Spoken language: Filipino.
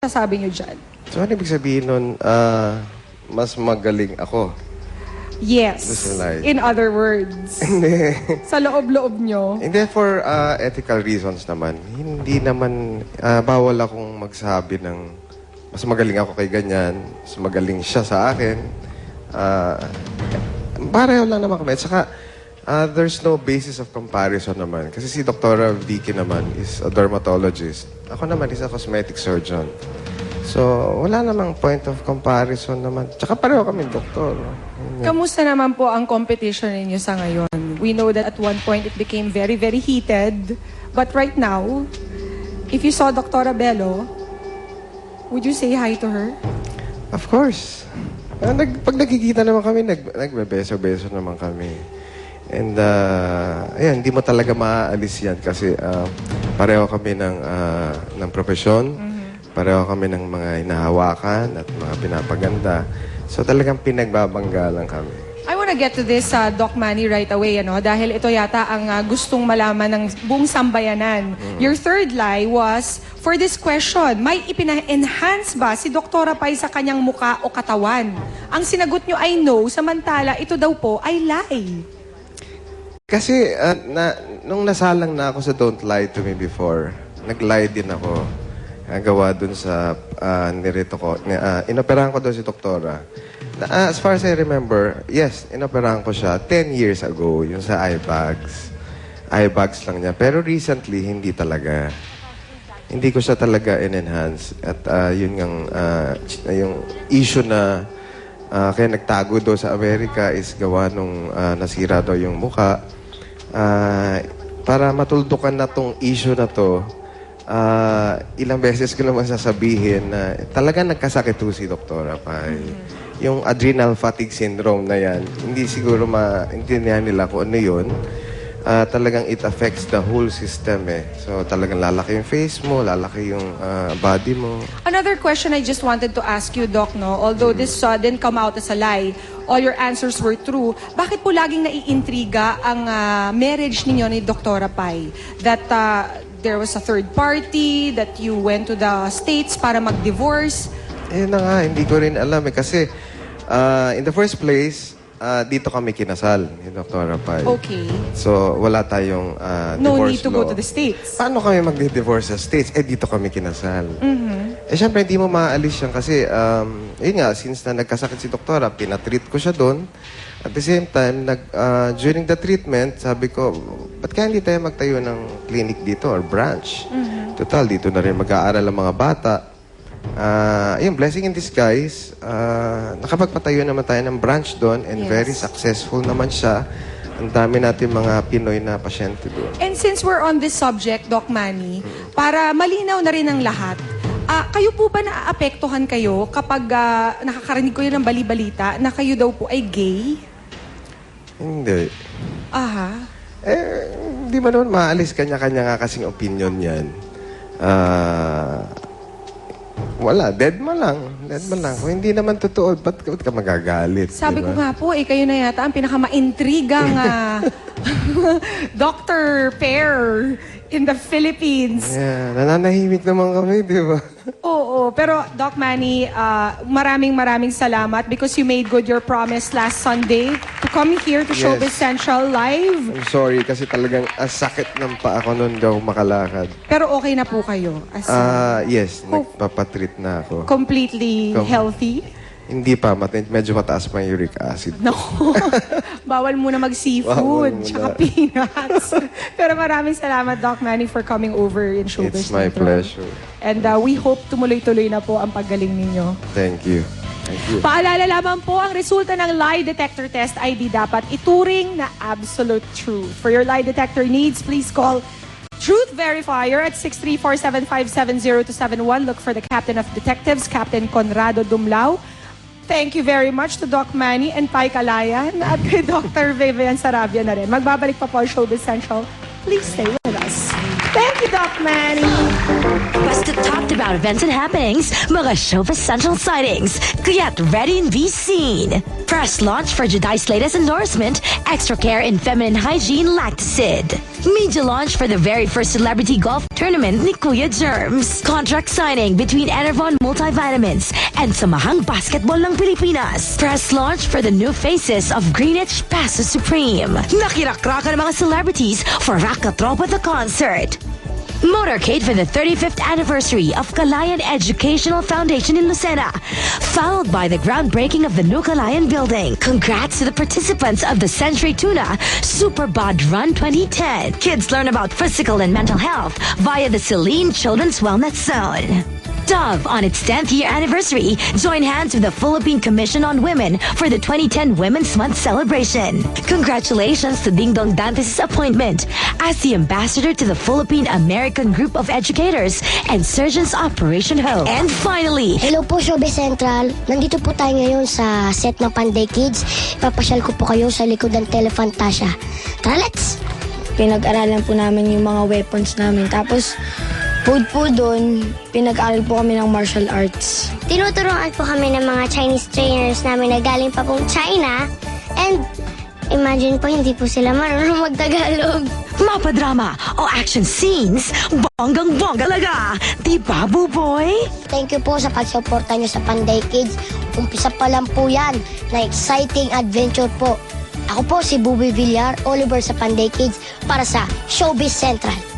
sabi niyo dyan? So, ano ibig sabihin nun, mas magaling ako? Yes. In other words. Hindi. Sa loob-loob nyo. Hindi, for ethical reasons naman. Hindi naman, bawal akong magsabi ng mas magaling ako kay ganyan, mas magaling siya sa akin. Pareho lang naman kami. At saka, there's no basis of comparison naman. Kasi si Dr. Vicky naman is a dermatologist. Ako naman is a cosmetic surgeon. So, wala namang point of comparison naman. Tsaka pareho kami, doktor. Kamusta naman po ang competition ninyo sa ngayon? We know that at one point it became very, very heated. But right now, if you saw Dr. Bello, would you say hi to her? Of course. Pag nagkikita naman kami, nagbebeso-beso naman kami. And, ayan, hindi mo talaga maaalis yan kasi pareho kami ng profesyon. Pareho kami ng mga hinahawakan at mga pinapaganda. So talagang pinagbabangga lang kami. I wanna get to this, Doc Manny, right away, ano? Dahil ito yata ang gustong malaman ng buong sambayanan. Your third lie was, for this question, may ipina-enhance ba si Dr. Pay sa kanyang muka o katawan? Ang sinagot nyo ay no, samantala ito daw po ay lie. Kasi nung nasalang na ako sa Don't Lie to Me Before, nag-lie din ako. Gawa dun sa nirito ko. Inoperahan ko doon si Doktora. As far as I remember, yes, inoperahan ko siya 10 years ago, yung sa eye bags. Eye bags lang niya. Pero recently, hindi talaga. Hindi ko siya talaga in-enhance. At yun yung issue na kaya nagtago daw sa Amerika is gawa nung nasira daw yung muka. Para matuldukan na tong issue na to, ilang beses ko naman sasabihin na talagang nagkasakit po si Dr. Pay. Yung adrenal fatigue syndrome na yan, hindi siguro maintindihan nila kung ano yun. Talagang it affects the whole system eh. So talagang lalaki yung face mo, lalaki yung body mo. Another question I just wanted to ask you, Doc, no? Although this didn't come out as a lie, all your answers were true. Bakit po laging naiintriga ang marriage ninyo ni Dr. Pay? That there was a third party, that you went to the States para mag-divorce? Eh na nga, hindi ko rin alam eh. Kasi in the first place, dito kami kinasal ni Dr. Pay. Okay. So, wala tayong No divorce need to law. go to the States. Paano kami magdi-divorce sa States? Eh, dito kami kinasal. Eh, syempre, hindi mo maalis yan kasi, yun nga, since na nagkasakit si Doktora, pinatreat ko siya doon. At the same time, during the treatment, sabi ko, ba't kaya hindi tayo magtayo ng clinic dito or branch? Total, dito na rin mag-aaral ang mga bata. Yung blessing in disguise, nakapagpatayo naman tayo ng branch doon and very successful naman siya. Ang dami natin mga Pinoy na pasyente doon. And since we're on this subject, Doc Manny, para malinaw na rin ang lahat, kayo po ba naaapektuhan kayo kapag nakakarinig ko yun ng bali-balita na kayo daw po ay gay? Hindi. Aha. Eh, hindi mo naman maalis kanya-kanya nga kasing opinion yan. Wala, dead mo lang. Dead mo lang. Kung hindi naman totoo, ba't ka magagalit? Sabi diba? ko nga po, kayo na yata ang pinakamaintrigang doctor pair in the Philippines. Yeah, nananahimik naman kami, di ba? Oo, pero Doc Manny, maraming salamat because you made good your promise last Sunday to come here to Showbiz Central live. I'm sorry kasi talagang sakit ng paa ko noon daw makalakad. Pero okay na po kayo? Yes, nagpapatreat na ako. Completely healthy? Hindi pa, medyo mataas pa yung uric acid. No. Bawal muna mag-seafood, tsaka peanuts. Pero maraming salamat, Doc Manny, for coming over in Showbiz It's my pleasure. And we hope tumuloy-tuloy na po ang paggaling ninyo. Thank you. Thank you. Paalala lamang po, ang resulta ng lie detector test ay di dapat ituring na absolute truth. For your lie detector needs, please call Truth Verifier at 634-757-0271. Look for the Captain of Detectives, Captain Conrado Dumlao. Thank you very much to Doc Manny and Pai Kalayan at kay Dr. Vivian Sarabia na rin. Magbabalik pa po ang Showbiz Central. Please stay with us. Thank you, Doc Manny. Basta talked about events and happenings, mga Showbiz Central sightings. Kaya't ready and be seen. Press launch for Jedi's latest endorsement, Extra Care in Feminine Hygiene Lactacid. Media launch for the very first celebrity golf tournament ni Kuya Germs. Contract signing between Enervon Multivitamins and Samahang Basketball ng Pilipinas. Press launch for the new faces of Greenwich Pasta Supreme. Nakirakraka ng mga celebrities for Raka Tropa the concert. Motorcade for the 35th anniversary of Kalayan Educational Foundation in Lucena, followed by the groundbreaking of the new Kalayan building. Congrats to the participants of the Century Tuna Super Bod Run 2010. Kids learn about physical and mental health via the Celine Children's Wellness Zone. Dove, on its 10th year anniversary, joined hands with the Philippine Commission on Women for the 2010 Women's Month celebration. Congratulations to Ding Dong Dantes' appointment as the ambassador to the Philippine American Group of Educators and Surgeons Operation Hope. And finally, Hello po, Showbiz Central. Nandito po tayo ngayon sa set ng Panday Kids. Papasyal ko po kayo sa likod ng Telefantasia. Tara, let's! Pinag-aralan po namin yung mga weapons namin. Tapos, food po doon, pinag-aral po kami ng martial arts. Tinuturuan po kami ng mga Chinese trainers namin na galing pa pong China. And imagine po, hindi po sila marunong magtagalog. mapadrama o action scenes, bonggang-bongga talaga. Di ba, Buboy? Thank you po sa pagsuporta nyo sa Panday Kids. Umpisa pa lang po yan na exciting adventure po. Ako po si Buboy Villar, Oliver sa Panday Kids para sa Showbiz Central.